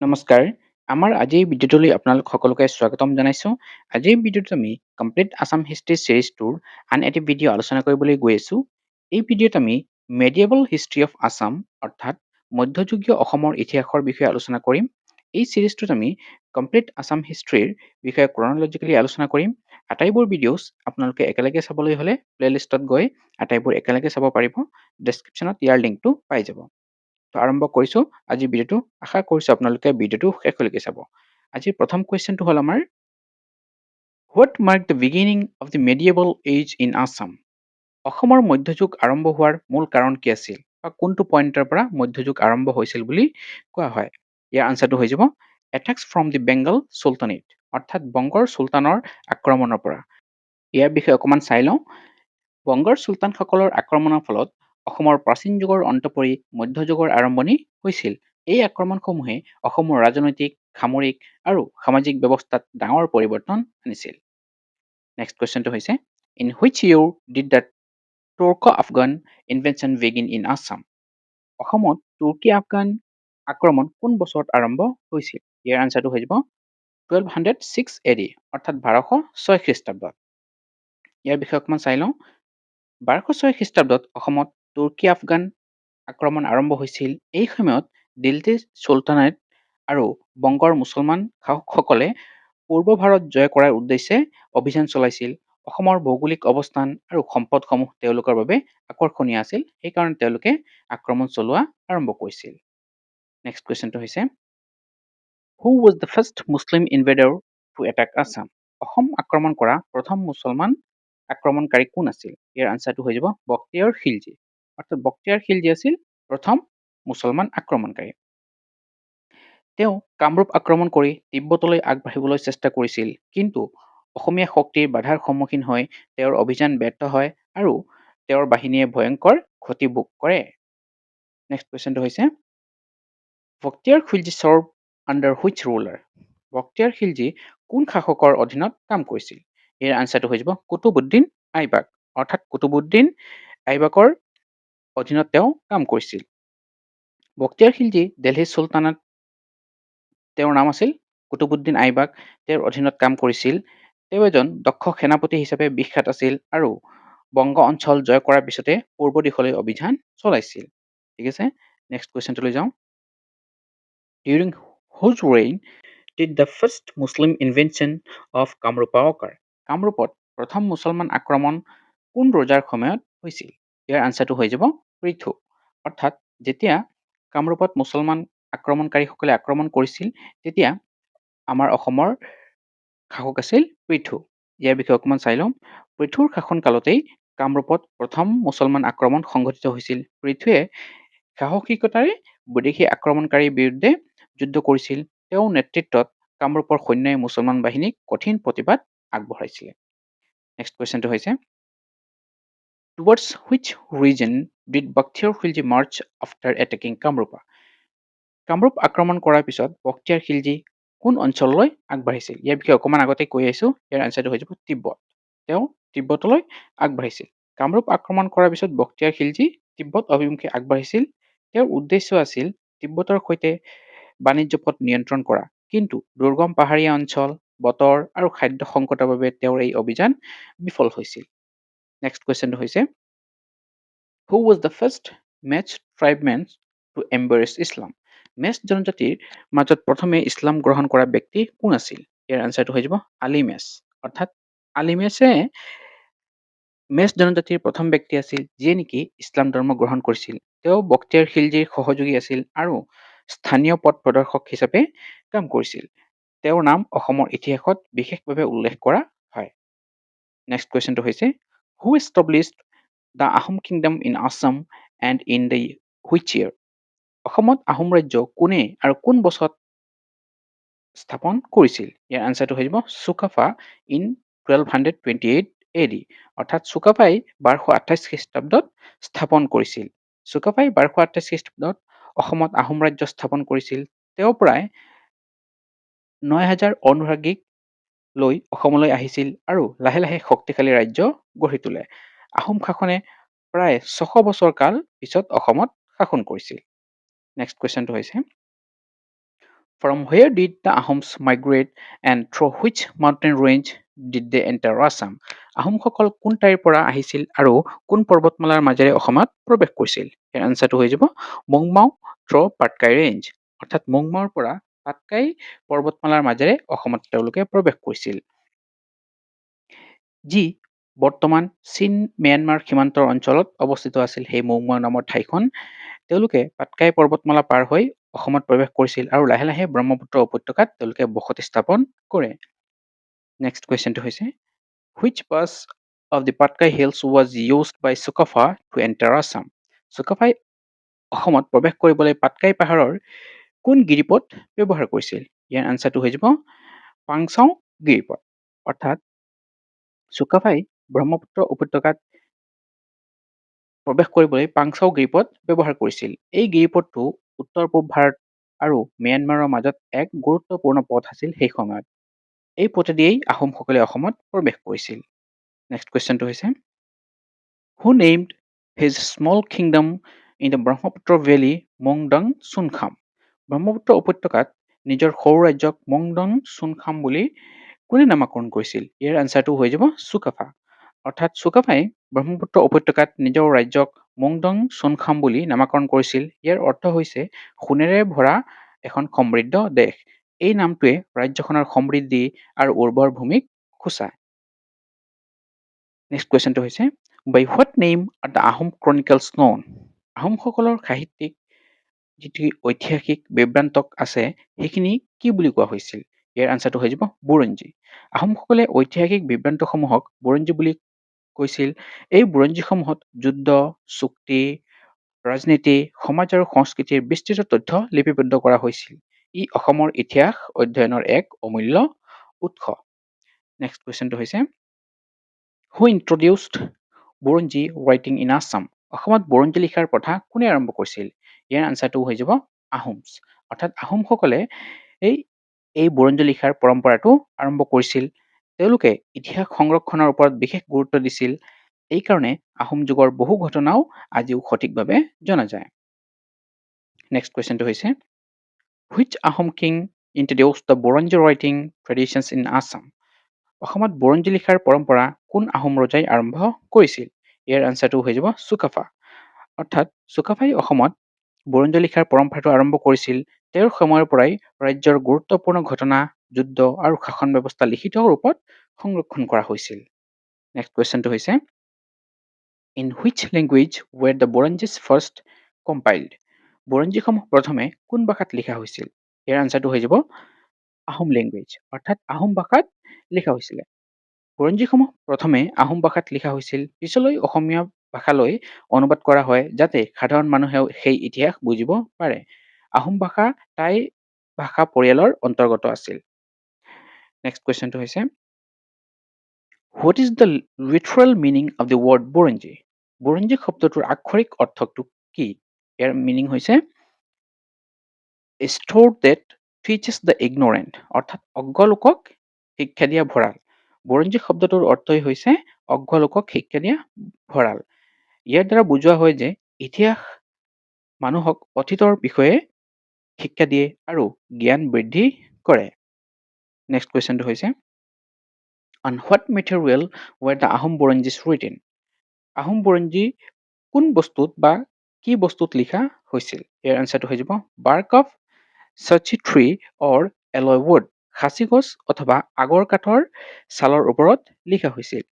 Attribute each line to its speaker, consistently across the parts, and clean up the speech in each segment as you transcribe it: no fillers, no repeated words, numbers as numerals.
Speaker 1: নমস্কাৰ। আমাৰ আজিৰ ভিডিঅ'টোলৈ আপোনালোক সকলোকে স্বাগতম জনাইছোঁ। আজিৰ ভিডিঅ'টোত আমি কমপ্লিট আছাম হিষ্ট্ৰী ছিৰিজটোৰ আন এটি ভিডিঅ' আলোচনা কৰিবলৈ গৈ আছোঁ। এই ভিডিঅ'ত আমি মেডিয়েবল হিষ্ট্ৰী অফ আছাম অৰ্থাৎ মধ্যযুগীয় অসমৰ ইতিহাসৰ বিষয়ে আলোচনা কৰিম। এই ছিৰিজটোত আমি কমপ্লিট আছাম হিষ্ট্ৰীৰ বিষয়ে ক্ৰনলজিকেলি আলোচনা কৰিম। আটাইবোৰ ভিডিঅ'ছ আপোনালোকে একেলগে চাবলৈ হ'লে প্লেলিষ্টত গৈ আটাইবোৰ একেলগে চাব পাৰিব। ডেছক্ৰিপশ্যনত ইয়াৰ লিংকটো পাই যাব। তো আৰম্ভ কৰিছোঁ আজিৰ ভিডিঅ'টো। আশা কৰিছোঁ আপোনালোকে ভিডিঅ'টো শেষলৈকে চাব। আজিৰ প্ৰথম কুৱেশ্যনটো হ'ল আমাৰ what mark the beginning of the medieval age in Assam? অসমৰ মধ্যযুগ আৰম্ভ হোৱাৰ মূল কাৰণ কি আছিল বা কোনটো পইণ্টৰ পৰা মধ্যযুগ আৰম্ভ হৈছিল বুলি কোৱা হয়? ইয়াৰ আনচাৰটো হৈ যাব এটেক্স ফ্ৰম দি বেংগল চুলতানেট অৰ্থাৎ বংগৰ চুলতানৰ আক্ৰমণৰ পৰা। ইয়াৰ বিষয়ে অকণমান চাই লওঁ। বংগৰ চুলতানসকলৰ আক্ৰমণৰ ফলত অসমৰ প্ৰাচীন যুগৰ অন্ত পৰি মধ্যযুগৰ আৰম্ভণি হৈছিল। এই আক্ৰমণসমূহে অসমৰ ৰাজনৈতিক, সামৰিক আৰু সামাজিক ব্যৱস্থাত ডাঙৰ পৰিৱৰ্তন আনিছিল। নেক্সট কুৱেশ্যনটো হৈছে in which year did the Turk Afghan invention begin in Assam? অসমত তুৰ্কী আফগান আক্ৰমণ কোন বছৰত আৰম্ভ হৈছিল? ইয়াৰ আনচাৰটো হৈ যাব 1206 AD অৰ্থাৎ 1206 খ্ৰীষ্টাব্দত। ইয়াৰ বিষয়ে অকণমান চাই লওঁ। 1206 খ্ৰীষ্টাব্দত অসমত তুৰ্কী আফগান আক্ৰমণ আৰম্ভ হৈছিল। এই সময়ত দিল্লী চুলতানেট আৰু বংগৰ মুছলমান শাসকসকলে পূৰ্ব ভাৰত জয় কৰাৰ উদ্দেশ্যে অভিযান চলাইছিল। অসমৰ ভৌগোলিক অৱস্থান আৰু সম্পদসমূহ তেওঁলোকৰ বাবে আকৰ্ষণীয় আছিল। সেইকাৰণে তেওঁলোকে আক্ৰমণ চলোৱা আৰম্ভ কৰিছিল। নেক্সট কুৱেশ্যনটো হৈছে who was the first Muslim invader to attack Assam? Assam আক্ৰমণ কৰা প্ৰথম মুছলমান আক্ৰমণকাৰী কোন আছিল? ইয়াৰ আনচাৰটো হৈ যাব বখতিয়াৰ খিলজী। অৰ্থাৎ বখতিয়াৰ খিলজী আছিল প্ৰথম মুছলমান আক্ৰমণকাৰী। তেওঁ কামৰূপ আক্ৰমণ কৰি তিব্বতলৈ আগবাঢ়িবলৈ চেষ্টা কৰিছিল, কিন্তু অসমীয়া শক্তিৰ বাধাৰ সন্মুখীন হৈ তেওঁৰ অভিযান ব্যৰ্থ হয় আৰু তেওঁৰ বাহিনীয়ে ভয়ংকৰ ক্ষতি ভোগ কৰে। নেক্সট কুৱেশ্যনটো হৈছে Bakhtiyar Khilji served under which ruler? Bakhtiyar Khilji কোন শাসকৰ অধীনত কাম কৰিছিল? ইয়াৰ আনচাৰটো হৈ যাব কুতুবুদ্দিন আইবাক। অৰ্থাৎ কুতুবুদ্দিন আইবাকৰ অধীনত তেওঁ কাম কৰিছিল। বখতিয়াৰ খিলজী দিল্লী চুলতানাত তেওঁৰ নাম আছিল কুতুবুদ্দিন আইবাক। তেওঁৰ অধীনত কাম কৰিছিল। তেওঁ এজন দক্ষ সেনাপতি হিচাপে বিখ্যাত আছিল আৰু বংগ অঞ্চল জয় কৰাৰ পিছতে পূৰ্ব দিশলৈ অভিযান চলাইছিল। ঠিক আছে, নেক্সট কুৱেশ্যনটোলৈ যাওঁ। During whose reign did the first Muslim invention of Kamrupa occur? কামৰূপত প্ৰথম মুছলমান আক্ৰমণ কোন ৰজাৰ সময়ত হৈছিল? ইয়াৰ আনচাৰটো হৈ যাব পৃথু। অৰ্থাৎ যেতিয়া কামৰূপত মুছলমান আক্ৰমণকাৰীসকলে আক্ৰমণ কৰিছিল তেতিয়া আমাৰ অসমৰ শাসক আছিল পৃথু। ইয়াৰ বিষয়ে অকণমান চাই লওঁ। পৃথুৰ শাসনকালতেই কামৰূপত প্ৰথম মুছলমান আক্ৰমণ সংঘটিত হৈছিল। পৃথুৱে সাহসিকতাৰে বিদেশী আক্ৰমণকাৰীৰ বিৰুদ্ধে যুদ্ধ কৰিছিল। তেওঁৰ নেতৃত্বত কামৰূপৰ সৈন্যই মুছলমান বাহিনীক কঠিন প্ৰতিবাদ আগবঢ়াইছিলে। নেক্সট কুৱেশ্যনটো হৈছে towards which reason did Bakhtiyar Khilji march after attacking Kamrupa? Kamrup আক্ৰমণ কৰাৰ পিছত বখতিয়াৰ খিলজী কোন অঞ্চললৈ আগবাঢ়িছিল? ইয়াৰ বিষয়ে অকণমান আগতে কৈ আহিছোঁ। ইয়াৰ আনচাৰটো হৈ যাব তিব্বত। তেওঁ তিব্বতলৈ আগবাঢ়িছিল। কামৰূপ আক্ৰমণ কৰাৰ পিছত বখতিয়াৰ খিলজী তিব্বত অভিমুখে আগবাঢ়িছিল। তেওঁৰ উদ্দেশ্য আছিল তিব্বতৰ সৈতে বাণিজ্য পথ নিয়ন্ত্ৰণ কৰা, কিন্তু দুৰ্গম পাহাৰীয়া অঞ্চল, বতৰ আৰু খাদ্য সংকটৰ বাবে তেওঁৰ এই অভিযান বিফল হৈছিল। নেক্সট কুৱেশ্যনটো হৈছে who was the first Mech tribesmen to embrace Islam? Mech জনজাতিৰ মাজত প্ৰথমে ইছলাম গ্ৰহণ কৰা ব্যক্তি কোন আছিল? ইয়াৰ আনচাৰটো হৈ যাব আলী মেচ। অৰ্থাৎ আলী মেচে মেচ জনজাতিৰ প্ৰথম ব্যক্তি আছিল যিয়ে নেকি ইছলাম ধৰ্ম গ্ৰহণ কৰিছিল। তেওঁ বখতিয়াৰ খিলজীৰ সহযোগী আছিল আৰু স্থানীয় পথ প্ৰদৰ্শক হিচাপে কাম কৰিছিল। তেওঁৰ নাম অসমৰ ইতিহাসত বিশেষভাৱে উল্লেখ কৰা হয়। নেক্সট কুৱেশ্যনটো হৈছে who established the Ahom kingdom in Assam and in the which year? অসমত আহোম ৰাজ্য কোনে আৰু কোন বছৰত স্থাপন কৰিছিল? ইয়াৰ আনচাৰটো হৈ যাব চুকাফা ইন 1228 AD। অৰ্থাৎ চুকাফাই 1228 খ্ৰীষ্টাব্দত স্থাপন কৰিছিল। চুকাফাই 1228 খ্ৰীষ্টাব্দত অসমত আহোম ৰাজ্য স্থাপন কৰিছিল। তেওঁ প্ৰায় 9000 অনুৰাগীক লৈ অসমলৈ আহিছিল আৰু লাহে লাহে শক্তিশালী ৰাজ্য গঢ়ি তোলে। আহোম শাসনে প্ৰায় 600 বছৰ কাল পিছত অসমত শাসন কৰিছিল। নেক্সট কুৱেশ্যনটো হৈছে From where did the Ahoms migrate and through which mountain range did they enter Assam? আহোমসকল কোন ঠাইৰ পৰা আহিছিল আৰু কোন পৰ্বতমালাৰ মাজেৰে অসমত প্ৰৱেশ কৰিছিল? ইয়াৰ আনসাৰটো হৈ যাব মংমাও থ্ৰ পাটকাই ৰেঞ্জ। অৰ্থাৎ মংমাওৰ পৰা পাটকাই পৰ্বতমালাৰ মাজেৰে অসমত তেওঁলোকে প্ৰৱেশ কৰিছিল। যি বৰ্তমান চীন ম্যানমাৰ সীমান্তৰ অঞ্চলত অৱস্থিত আছিল সেই মংমাও নামৰ ঠাইখন তেওঁলোকে পাটকাই পৰ্বতমালা পাৰ হৈ অসমত প্ৰৱেশ কৰিছিল আৰু লাহে লাহে ব্ৰহ্মপুত্ৰ উপত্যকাত তেওঁলোকে বসতি স্থাপন কৰে। নেক্সট কুৱেশ্যনটো হৈছে which pass of the Patkai Hills was used by Sukapha to enter Assam? চুকাফাই অসমত প্ৰৱেশ কৰিবলৈ পাটকাই পাহাৰৰ কোন গিৰিপথ ব্যৱহাৰ কৰিছিল? ইয়াৰ আনসাৰটো হৈ যাব পাংচাও গিৰিপথ। অৰ্থাৎ চুকাফাই ব্ৰহ্মপুত্ৰ উপত্যকাত প্ৰৱেশ কৰিবলৈ পাংচাও গিৰিপথ ব্যৱহাৰ কৰিছিল। এই গিৰিপথটো উত্তৰ পূব ভাৰত আৰু ম্যানমাৰৰ মাজত এক গুৰুত্বপূৰ্ণ পথ আছিল সেই সময়ত। এই পথেদিয়েই আহোমসকলে অসমত প্ৰৱেশ কৰিছিল। নেক্সট কুৱেশ্যনটো হৈছে who named his small kingdom in the Brahmaputra Valley Mongdang Sunkham? Brahmaputra উপত্যকাত নিজৰ সৰু ৰাজ্যক মংডং চুনখাম বুলি কোনে নামাকৰণ কৰিছিল? ইয়াৰ আনসাৰটো হৈ যাব চুকাফা। অৰ্থাৎ চুকাফাই ব্ৰহ্মপুত্ৰ উপত্যকাত নিজৰ ৰাজ্যক মংডং চুনখাম বুলি নামাকৰণ কৰিছিল। ইয়াৰ অৰ্থ হৈছে সোণেৰে ভৰা এখন সমৃদ্ধ দেশ। এই নামটোৱে ৰাজ্যখনৰ সমৃদ্ধি আৰু উৰ্বৰ ভূমিক সূচায়। নেক্সট কুৱেশ্যনটো হৈছে by what name are the Ahom Chronicles known? আহোমসকলৰ সাহিত্যিক যিটো ঐতিহাসিক বিভ্ৰান্তক আছে সেইখিনি কি বুলি কোৱা হৈছিল? ইয়াৰ আনসাৰটো হৈ যাব বুৰঞ্জী। আহোমসকলে ঐতিহাসিক বিভ্ৰান্তসমূহক বুৰঞ্জী বুলি কৈছিল। এই বুৰঞ্জীসমূহত যুদ্ধ, চুক্তি, ৰাজনীতি, সমাজ আৰু সংস্কৃতিৰ বিস্তৃত তথ্য লিপিবদ্ধ কৰা হৈছিল। ই অসমৰ ইতিহাস অধ্যয়নৰ এক অমূল্য উৎস। নেক্সট কুৱেশ্যনটো হৈছে who introduced বুৰঞ্জী writing in Assam? অসমত বুৰঞ্জী লিখাৰ প্ৰথা কোনে আৰম্ভ কৰিছিল? ইয়াৰ আনসাৰটো হৈ যাব আহোমছ। অৰ্থাৎ আহোমসকলে এই বুৰঞ্জী লিখাৰ পৰম্পৰাটো আৰম্ভ কৰিছিল। তেওঁলোকে ইতিহাস সংৰক্ষণৰ ওপৰত বিশেষ গুৰুত্ব দিছিল। এই কাৰণে আহোম যুগৰ বহু ঘটনাও আজিও সঠিকভাৱে জনা যায়। নেক্সট কুৱেশ্যনটো হৈছে which Ahom king introduced the বুৰঞ্জী writing traditions in Assam? অসমত বুৰঞ্জী লিখাৰ পৰম্পৰা কোন আহোম ৰজাই আৰম্ভ কৰিছিল? ইয়াৰ আনসাৰটো হৈ যাব চুকাফা। অৰ্থাৎ চুকাফাই অসমত বুৰঞ্জী লিখাৰ পৰম্পৰাটো আৰম্ভ কৰিছিল। তেওঁৰ সময়ৰ পৰাই ৰাজ্যৰ গুৰুত্বপূৰ্ণ ঘটনা, যুদ্ধ আৰু শাসন ব্যৱস্থা লিখিত ৰূপত সংৰক্ষণ কৰা হৈছিল। নেক্সট কুৱেশ্যনটো হৈছে in which language were the বুৰঞ্জীজ first compiled? বুৰঞ্জীসমূহ প্ৰথমে কোন ভাষাত লিখা হৈছিল? ইয়াৰ আনসাৰটো হৈ যাব আহোম লেংগুৱেজ। অৰ্থাৎ আহোম ভাষাত লিখা হৈছিলে। বুৰঞ্জীসমূহ প্ৰথমে আহোম ভাষাত লিখা হৈছিল, পিছলৈ অসমীয়া ভাষালৈ অনুবাদ কৰা হয় যাতে সাধাৰণ মানুহেও সেই ইতিহাস বুজিব পাৰে। আহোম ভাষা টাই ভাষা পৰিয়ালৰ অন্তৰ্গত আছিল। নেক্সট কুৱেশ্যনটো হৈছে what is the literal meaning of the word বুৰঞ্জী? বুৰঞ্জী শব্দটোৰ আক্ষৰিক অৰ্থটো কি? ইয়াৰ মিনিং হৈছে store that teaches the ignorant, অৰ্থাৎ অজ্ঞ লোকক শিক্ষা দিয়া ভঁৰাল। বুৰঞ্জী শব্দটোৰ অৰ্থই হৈছে অজ্ঞ লোকক শিক্ষা দিয়া ভঁৰাল। ইয়াৰ দ্বাৰা বুজোৱা হয় যে ইতিহাস মানুহক অতীতৰ বিষয়ে শিক্ষা দিয়ে আৰু জ্ঞান বৃদ্ধি কৰে। নেক্সট কুৱেশ্যনটো হৈছে on what material were the Ahom বুৰঞ্জীজ written? Ahom বুৰঞ্জী কোন বস্তুত বা কি বস্তুত লিখা হৈছিল? ইয়াৰ আনসাৰটো হৈ যাব bark of sachi tree or alloy wood, খাচী গছ অথবা আগৰ কাঠৰ ছালৰ ওপৰত লিখা হৈছিল।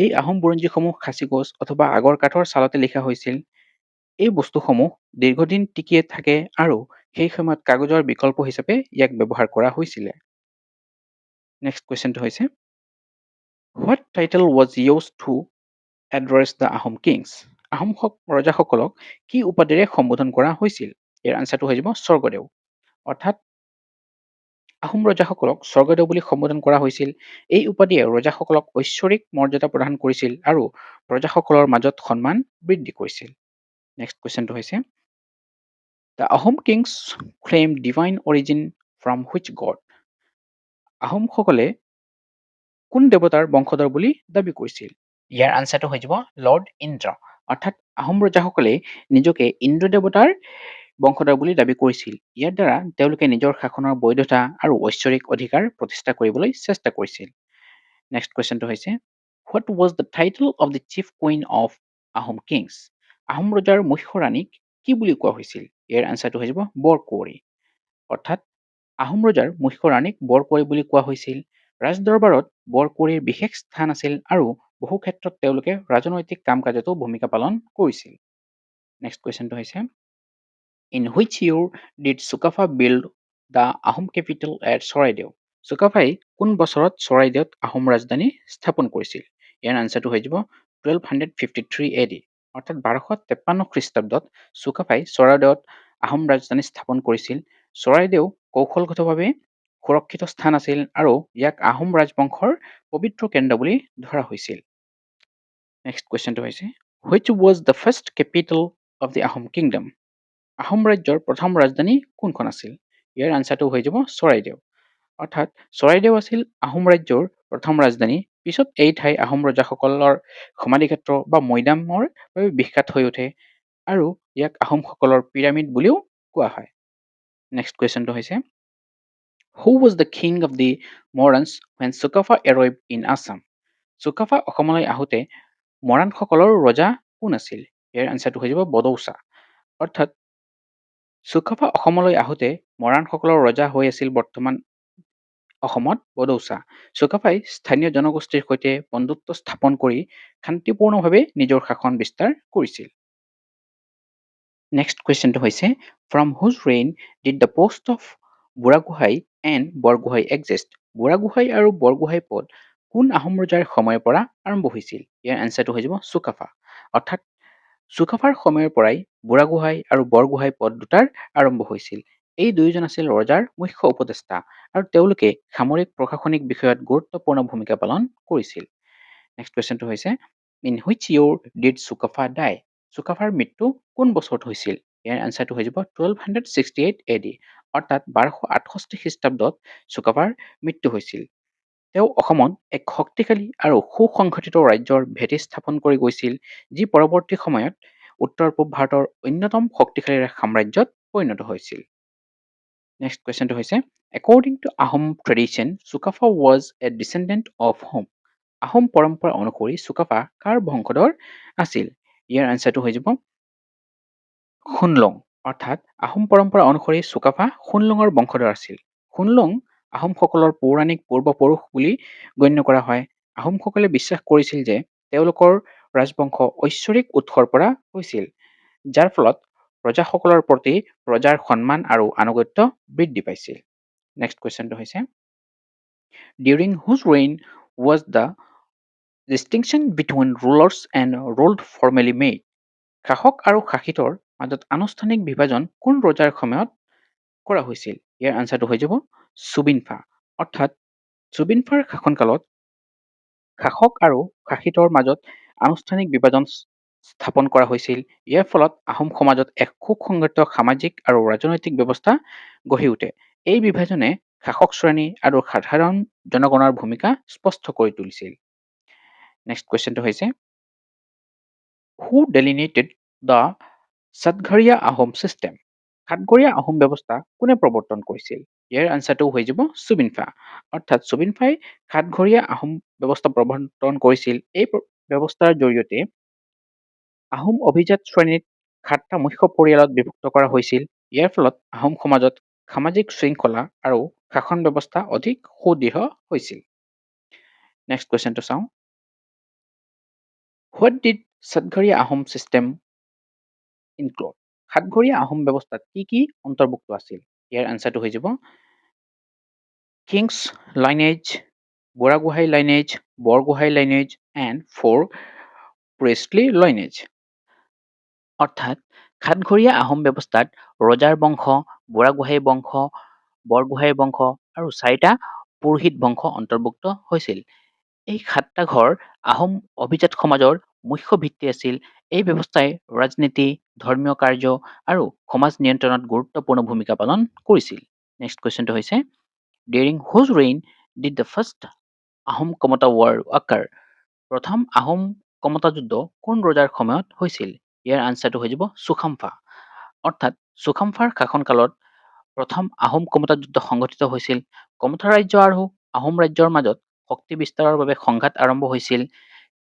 Speaker 1: এই আহোম বুৰঞ্জীসমূহ খাচী গছ অথবা আগৰ কাঠৰ ছালতে লিখা হৈছিল। এই বস্তুসমূহ দীৰ্ঘদিন টিকিয়ে থাকে আৰু সেই সময়ত কাগজৰ বিকল্প হিচাপে ইয়াক ব্যৱহাৰ কৰা হৈছিলে। নেক্সট কুৱেশ্যনটো হৈছে what title was used to address the Ahom kings? Ahom ৰজাসকলক কি উপাধিৰে সম্বোধন কৰা হৈছিল? ইয়াৰ আনসাৰটো হৈ যাব স্বৰ্গদেউ। অৰ্থাৎ আহোম ৰজাসকলক স্বৰ্গদেউ বুলি সম্বোধন কৰা হৈছিল। এই উপাধিয়ে ৰজাসকলক ঐশ্বৰিক মৰ্যাদা প্ৰদান কৰিছিল আৰু প্ৰজাসকলৰ মাজত সন্মান বৃদ্ধি কৰিছিল। নেক্সট কুৱেশ্যনটো হৈছে the Ahom kings claim divine origin from which god? আহোমসকলে কোন দেৱতাৰ বংশধৰ বুলি দাবী কৰিছিল? ইয়াৰ আনসাৰটো হৈ যাব লৰ্ড ইন্দ্ৰ। অৰ্থাৎ আহোম ৰজাসকলে নিজকে ইন্দ্ৰ দেৱতাৰ বংশধৰ বুলি দাবী কৰিছিল। ইয়াৰ দ্বাৰা তেওঁলোকে নিজৰ শাসনৰ বৈধতা আৰু ঐশ্বৰিক অধিকাৰ প্ৰতিষ্ঠা কৰিবলৈ চেষ্টা কৰিছিল। নেক্সট কুৱেশ্যনটো হৈছে what was the title of the chief queen of Ahom Kings? Ahom ৰজাৰ মুখ্য ৰাণীক কি বুলি কোৱা হৈছিল? ইয়াৰ আনচাৰটো হৈ যাব বৰকুঁৱৰী। অৰ্থাৎ আহোম ৰজাৰ মুখ্য ৰাণীক বৰকুঁৱৰী বুলি কোৱা হৈছিল। ৰাজদৰবাৰত বৰকুঁৱৰীৰ বিশেষ স্থান আছিল আৰু বহু ক্ষেত্ৰত তেওঁলোকে ৰাজনৈতিক কাম কাজতো ভূমিকা পালন কৰিছিল। নেক্সট কুৱেশ্যনটো হৈছে in which year did Sukaphaa build the Ahom capital at Charaideo? চুকাফাই কোন বছৰত চৰাইদেউত আহোম ৰাজধানী স্থাপন কৰিছিল? ইয়াৰ আনচাৰটো হৈ যাব 1253 AD, অৰ্থাৎ 1253 খ্ৰীষ্টাব্দত চুকাফাই চৰাইদেউত আহোম ৰাজধানী স্থাপন কৰিছিল। চৰাইদেউ কৌশলগতভাৱে সুৰক্ষিত স্থান আছিল আৰু ইয়াক আহোম ৰাজবংশৰ পবিত্ৰ কেন্দ্ৰ বুলি ধৰা হৈছিল। নেক্সট কুৱেশ্যনটো হৈছে which was the first capital of the Ahom kingdom? Ahom ৰাজ্যৰ প্ৰথম ৰাজধানী কোনখন আছিল? ইয়াৰ আনচাৰটো হৈ যাব চৰাইদেউ। অৰ্থাৎ চৰাইদেউ আছিল আহোম ৰাজ্যৰ প্ৰথম ৰাজধানী। পিছত এই ঠাই আহোম ৰজাসকলৰ সমাধিক্ষেত্ৰ বা মৈদামৰ বাবে বিখ্যাত হৈ উঠে আৰু ইয়াক আহোমসকলৰ পিৰামিড বুলিও কোৱা হয়। নেক্সট কুৱেশ্যনটো হৈছে who was the king of the Morans when Sukaphaa arrived in Assam? Sukaphaa অসমলৈ আহোঁতে মৰাণসকলৰ ৰজা কোন আছিল? ইয়াৰ আনচাৰটো হৈ যাব বডৌচা। অৰ্থাৎ চুকাফা অসমলৈ আহোঁতে মৰাণসকলৰ ৰজা হৈ আছিল বৰ্তমান অসমত বডৌচা। চুকাফাই স্থানীয় জনগোষ্ঠীৰ সৈতে বন্ধুত্ব স্থাপন কৰি শান্তিপূৰ্ণভাৱে নিজৰ শাসন বিস্তাৰ কৰিছিল। নেক্সট কুৱেশ্যনটো হৈছে from whose reign did the post of Burhagohain and Borgohain exist? Burhagohain আৰু বৰগোহাঁই পদ কোন আহোম ৰজাৰ সময়ৰ পৰা আৰম্ভ হৈছিল? ইয়াৰ এনচাৰটো হৈ যাব চুকাফা। অৰ্থাৎ চুকাফাৰ সময়ৰ পৰাই বুঢ়াগোহাঁই আৰু বৰগোহাঁই পদ দুটাৰ আৰম্ভ হৈছিল। এই দুয়োজন আছিল ৰজাৰ মুখ্য উপদেষ্টা আৰু তেওঁলোকে সামৰিক প্ৰশাসনিক বিষয়ত গুৰুত্বপূৰ্ণ ভূমিকা পালন কৰিছিল। নেক্সট কুৱেশ্যনটো হৈছে in which year did Sukaphaa die? চুকাফাৰ মৃত্যু কোন বছৰত হৈছিল? ইয়াৰ এনচাৰটো হৈ যাব 1268 AD, অৰ্থাৎ 1268 খ্ৰীষ্টাব্দত চুকাফাৰ মৃত্যু হৈছিল। তেওঁ অসমত এক শক্তিশালী আৰু সুসংগঠিত ৰাজ্যৰ ভেটি স্থাপন কৰি গৈছিল, যি পৰৱৰ্তী সময়ত উত্তৰ পূব ভাৰতৰ অন্যতম শক্তিশালী সাম্ৰাজ্যত পৰিণত হৈছিল। নেক্সট কুৱেশ্যনটো হৈছে according to Ahom tradition Sukaphaa was a descendant of whom? Ahom পৰম্পৰা অনুসৰি চুকাফা কাৰ বংশধৰ আছিল? ইয়াৰ আনচাৰটো হৈ যাব খুনলুং। অৰ্থাৎ আহোম পৰম্পৰা অনুসৰি চুকাফা খুনলুঙৰ বংশধৰ আছিল। খুনলুং আহোমসকলৰ পৌৰাণিক পূৰ্বপুৰুষ বুলি গণ্য কৰা হয়। আহোমসকলে বিশ্বাস কৰিছিল যে তেওঁলোকৰ ৰাজবংশ ঐশ্বৰিক উৎসৰ পৰা হৈছিল, যাৰ ফলত ৰজাসকলৰ প্ৰতি প্ৰজাৰ সন্মান আৰু আনুগত্য বৃদ্ধি পাইছিল। নেক্সট কুৱেশ্যনটো হৈছে during whose reign was the distinction between rulers and ruled formally made? শাসক আৰু শাসিতৰ মাজত আনুষ্ঠানিক বিভাজন কোন ৰজাৰ সময়ত কৰা হৈছিল? ইয়াৰ আনচাৰটো হৈ যাব চুবিনফা। অৰ্থাৎ চুবিনফাৰ শাসনকালত শাসক আৰু শাসিতৰ মাজত আনুষ্ঠানিক বিভাজন স্থাপন কৰা হৈছিল। ইয়াৰ ফলত আহোম সমাজত এক সুসংগঠিত সামাজিক আৰু ৰাজনৈতিক ব্যৱস্থা গঢ়ি উঠে। এই বিভাজনে শাসক শ্ৰেণী আৰু সাধাৰণ জনগণৰ ভূমিকা স্পষ্ট কৰি তুলিছিল। নেক্সট কুৱেশ্যনটো হৈছে হু ডেলিনেটেড দ্য সাতঘৰীয়া আহোম চিষ্টেম? সাতঘৰীয়া আহোম ব্যৱস্থা কোনে প্ৰৱৰ্তন কৰিছিল? ইয়াৰ আনচাৰটো হৈ যাব চুবিনফা। অৰ্থাৎ চুবিনফাই সাতঘৰীয়া আহোম ব্যৱস্থা প্ৰৱৰ্তন কৰিছিল। এই ব্যৱস্থাৰ জৰিয়তে আহোম অভিজাত শ্ৰেণীক 7টা মুখ্য পৰিয়ালত বিভক্ত কৰা হৈছিল। ইয়াৰ ফলত আহোম সমাজত সামাজিক শৃংখলা আৰু শাসন ব্যৱস্থা অধিক সুদৃঢ় হৈছিল। নেক্সট কুৱেশ্যনটো চাওঁ what did Satgharia Ahom system include? Satgharia Ahom ব্যৱস্থাত কি কি অন্তৰ্ভুক্ত আছিল? ইয়াৰ আনচাৰটো হৈ যাব kings lineage, Burhagohain lineage, Borgohain lineage and 4 priestly lineage. অৰ্থাৎ সাতঘৰীয়া আহোম ব্যৱস্থাত ৰজাৰ বংশ, বুঢ়াগোহাঁই বংশ, বৰগোহাঁই বংশ আৰু 4টা পুৰোহিত বংশ অন্তৰ্ভুক্ত হৈছিল। এই 7টা ঘৰ আহোম অভিজাত সমাজৰ মুখ্য ভিত্তি আছিল। এই ব্যৱস্থাই ৰাজনীতি, ধৰ্মীয় কাৰ্য আৰু সমাজ নিয়ন্ত্ৰণত গুৰুত্বপূৰ্ণ ভূমিকা পালন কৰিছিল। নেক্সট কুৱেশ্যনটো হৈছে during whose reign did the first Ahom Kamata war occur? প্ৰথম আহোম কমতা যুদ্ধ কোন ৰজাৰ সময়ত হৈছিল? ইয়াৰ আনচাৰটো হৈ যাব চুখাম্ফা। অৰ্থাৎ চুকাম্ফাৰ শাসনকালত প্ৰথম আহোম কমতা যুদ্ধ সংঘটিত হৈছিল। কমতা ৰাজ্য আৰু আহোম ৰাজ্যৰ মাজত শক্তি বিস্তাৰৰ বাবে সংঘাত আৰম্ভ হৈছিল।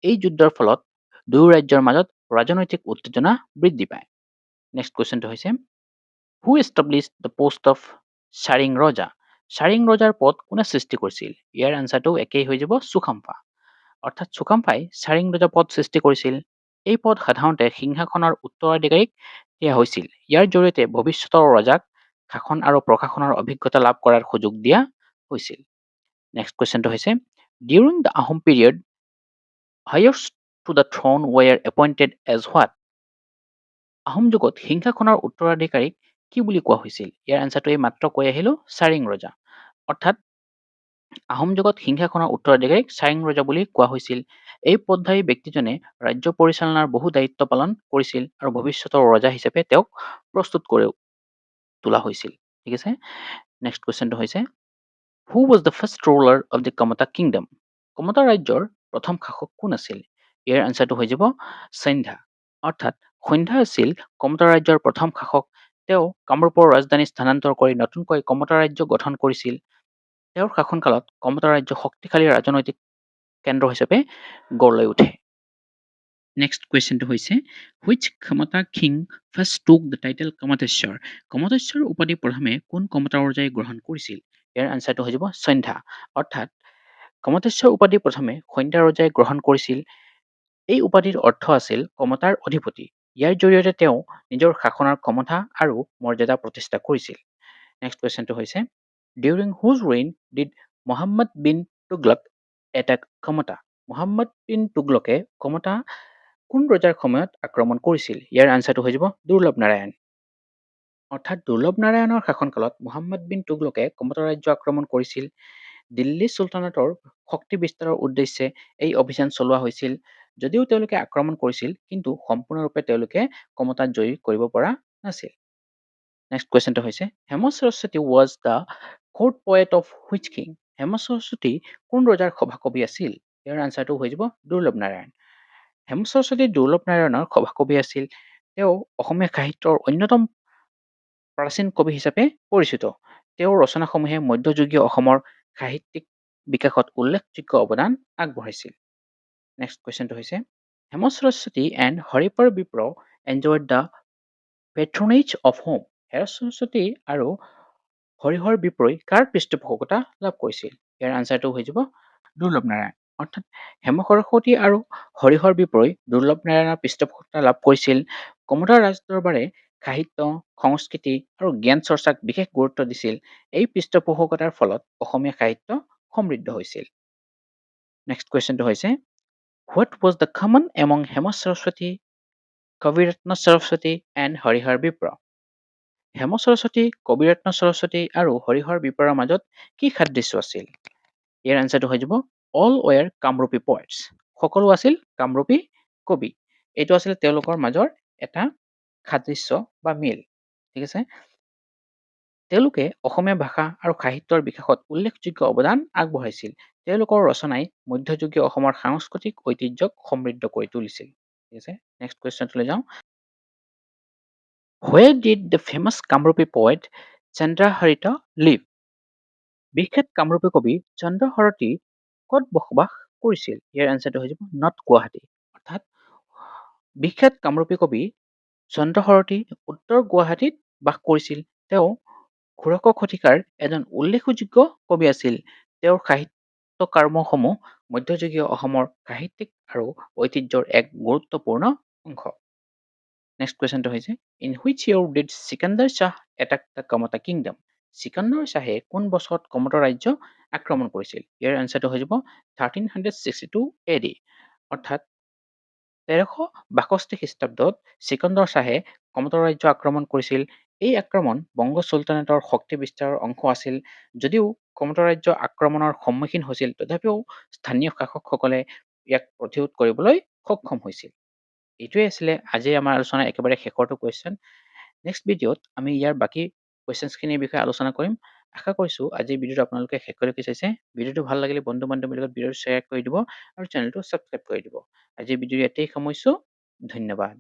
Speaker 1: এই যুদ্ধৰ ফলত দুয়ো ৰাজ্যৰ মাজত ৰাজনৈতিক উত্তেজনা বৃদ্ধি পায়। নেক্সট কুৱেশ্যনটো হৈছে হু এষ্টাব্লিছ দ্য পোষ্ট অফ চাৰিং ৰজা? চাৰিং ৰজাৰ পদ কোনে সৃষ্টি কৰিছিল? ইয়াৰ আনচাৰটো একেই হৈ যাব চুকাম্ফা। অৰ্থাৎ চুকাম্ফাই চাৰিং ৰজা পদ সৃষ্টি কৰিছিল। এই পদ সাধাৰণতে সিংহাসনৰ উত্তৰাধিকাৰীক দিয়া হৈছিল। ইয়াৰ জৰিয়তে ভৱিষ্যতৰ ৰজাক শাসন আৰু প্ৰশাসনৰ অভিজ্ঞতা লাভ কৰাৰ সুযোগ দিয়া হৈছিল। নেক্সট কুৱেশ্যনটো হৈছে during the Ahom period heirs to the throne were appointed as what? Ahom যুগত সিংহাসনৰ উত্তৰাধিকাৰীক কি বুলি কোৱা হৈছিল? ইয়াৰ আনচাৰটো এই মাত্ৰ কৈ আহিলো চাৰিং ৰজা। অৰ্থাৎ আহোম যুগত সিংহাসনৰ উত্তৰাধিকাৰীক চাৰিং ৰজা বুলি কোৱা হৈছিল। এই পদধাৰী ব্যক্তিজনে ৰাজ্য পৰিচালনাৰ বহু দায়িত্ব পালন কৰিছিল আৰু ভৱিষ্যতৰ ৰজা হিচাপে তেওঁক প্ৰস্তুত কৰি তোলা হৈছিল। ঠিক আছে। নেক্সট কুৱেশ্যনটো হৈছে who was the first ruler of the Kamata kingdom? Kamata ৰাজ্যৰ প্ৰথম শাসক কোন আছিল? ইয়াৰ আনচাৰটো হৈ যাব সন্ধ্যা। অৰ্থাৎ সন্ধ্যা আছিল কমতা ৰাজ্যৰ প্ৰথম শাসক। তেওঁ কামৰূপৰ ৰাজধানী স্থানান্তৰ কৰি নতুনকৈ কমতা ৰাজ্য গঠন কৰিছিল। তেওঁৰ শাসনকালত কমতা ৰাজ্য শক্তিশালী ৰাজনৈতিক কেন্দ্ৰ হিচাপে গঢ় লৈ উঠে। নেক্সট কুৱেশ্যনটো হৈছে হুইচ ক্ষমতা king first took the title Kamateswar? Kamateswar উপাধি প্ৰথমে কোন কমতা ৰজাই গ্ৰহণ কৰিছিল? ইয়াৰ আনচাৰটো হৈ যাব সন্ধ্যা। অৰ্থাৎ কমতেশ্বৰ উপাধি প্ৰথমে সন্ধ্যা ৰজাই গ্ৰহণ কৰিছিল। এই উপাধিৰ অৰ্থ আছিল কমতাৰ অধিপতি। ইয়াৰ জৰিয়তে তেওঁ নিজৰ শাসনৰ ক্ষমতা আৰু মৰ্যাদা প্ৰতিষ্ঠা কৰিছিল। নেক্সট কুৱেশ্যনটো হৈছে during whose reign did Muhammad bin Tughlaq attack Kamata? Muhammad bin তুগলকে কমতা কোন ৰজাৰ সময়ত আক্ৰমণ কৰিছিল? ইয়াৰ আনচাৰটো হৈ যাব দুৰ্লভ নাৰায়ণ। অৰ্থাৎ দুৰ্লভ নাৰায়ণৰ শাসনকালত মহম্মদ বিন তুগলকে কমতা ৰাজ্য আক্ৰমণ কৰিছিল। দিল্লী চুলতানাতৰ শক্তি বিস্তাৰৰ উদ্দেশ্যে এই অভিযান চলোৱা হৈছিল। যদিও তেওঁলোকে আক্ৰমণ কৰিছিল কিন্তু সম্পূৰ্ণৰূপে তেওঁলোকে কমতাত জয়ী কৰিব পৰা নাছিল। নেক্সট কুৱেশ্যনটো হৈছে Hem Saraswati was the court poet of which king? Hem Saraswati কোন ৰজাৰ সভাকবি আছিল? ইয়াৰ আনচাৰটো হৈ যাব দুৰ্লভ নাৰায়ণ। হেম সৰস্বতী দুৰ্লভ নাৰায়ণৰ সভাকবি আছিল। তেওঁ অসমীয়া সাহিত্যৰ অন্যতম প্ৰাচীন কবি হিচাপে পৰিচিত। তেওঁৰ ৰচনাসমূহে মধ্যযুগীয় অসমৰ সাহিত্যিক বিকাশত উল্লেখযোগ্য অৱদান আগবঢ়াইছিল। নেক্সট কুৱেশ্যনটো হৈছে Hem Saraswati and Harihar Bipra enjoyed the patronage of whom? Hem Saraswati আৰু হৰিহৰ বিপ্ৰই কাৰ পৃষ্ঠপোষকতা লাভ কৰিছিল? ইয়াৰ আনচাৰটো হৈ যাব দুৰ্লভ নাৰায়ণ। অৰ্থাৎ হেম সৰস্বতী আৰু হৰিহৰ বিপ্ৰই দুৰ্লভ নাৰায়ণৰ পৃষ্ঠপোষকতা লাভ কৰিছিল। কমতা ৰাজদৰবাৰে সাহিত্য, সংস্কৃতি আৰু জ্ঞান চৰ্চাক বিশেষ গুৰুত্ব দিছিল। এই পৃষ্ঠপোষকতাৰ ফলত অসমীয়া সাহিত্য সমৃদ্ধ হৈছিল। নেক্সট কুৱেশ্যনটো হৈছে what was the common among Hem Saraswati, Kaviratna Saraswati and Harihar Bipra? Hem Saraswati, Kaviratna Saraswati আৰু হৰিহৰ বিপ্ৰৰ মাজত কি সাদৃশ্য আছিল? ইয়াৰ আনচাৰটো হৈ যাব অল ৱেৰ কামৰূপী পয়েটছ। সকলো আছিল কামৰূপী কবি। এইটো আছিল তেওঁলোকৰ মাজৰ এটা সাদৃশ্য বা মিল। ঠিক আছে। তেওঁলোকে অসমীয়া ভাষা আৰু সাহিত্যৰ বিকাশত উল্লেখযোগ্য অৱদান আগবঢ়াইছিল। তেওঁলোকৰ ৰচনাই মধ্যযুগীয় অসমৰ সাংস্কৃতিক ঐতিহ্যক সমৃদ্ধ কৰি তুলিছিল। ঠিক আছে। নেক্সট কুৱেশ্যনটোলৈ যাওঁ। Where did the famous Kamrupi poet চন্দ্ৰহৰিত live? বিখ্যাত কামৰূপী কবি চন্দ্ৰহৰতী ক'ত বসবাস কৰিছিল? ইয়াৰ আনচাৰটো হৈ যাব নৰ্থ গুৱাহাটী। অৰ্থাৎ বিখ্যাত কামৰূপী কবি চন্দ্ৰহৰতী উত্তৰ গুৱাহাটীত বাস কৰিছিল। তেওঁ ষোড়শ শতিকাৰ এজন উল্লেখযোগ্য কবি আছিল। তেওঁৰ সাহিত্য কৰ্মসমূহ মধ্যযুগীয় অসমৰ সাহিত্যিক আৰু ঐতিহ্যৰ এক গুৰুত্বপূৰ্ণ অংশ। নেক্সট কুৱেশ্যনটো হৈছে in which year did Sikandar Shah attack the Kamata kingdom? Sikandar শ্বাহে কোন বছৰত কমতা ৰাজ্য আক্ৰমণ কৰিছিল? ইয়াৰ আনচাৰটো হৈ যাব 1362 AD। অৰ্থাৎ 1362 খ্ৰীষ্টাব্দত চিকান্দাৰ শ্বাহে কমতা ৰাজ্য আক্ৰমণ কৰিছিল। এই আক্ৰমণ বংগ চুলতানেটৰ শক্তি বিস্তাৰৰ অংশ আছিল। যদিও কমতা ৰাজ্য আক্ৰমণৰ সন্মুখীন হৈছিল তথাপিও স্থানীয় শাসকসকলে ইয়াক প্ৰতিৰোধ কৰিবলৈ সক্ষম হৈছিল। এইটোৱে আছিলে আজি আমাৰ আলোচনা একেবাৰে শেষৰটো কুৱেশ্যন। নেক্সট ভিডিঅ'ত আমি ইয়াৰ বাকী কুৱেশ্যনছখিনিৰ বিষয়ে আলোচনা কৰিম। আশা কৰিছোঁ আজিৰ ভিডিঅ'টো আপোনালোকে শেষলৈকে চাইছে। ভিডিঅ'টো ভাল লাগিলে বন্ধু বান্ধৱীৰ লগত ভিডিঅ'টো শ্বেয়াৰ কৰি দিব আৰু চেনেলটো ছাবস্ক্ৰাইব কৰি দিব। আজিৰ ভিডিঅ' ইয়াতেই সামৰিছোঁ। ধন্যবাদ।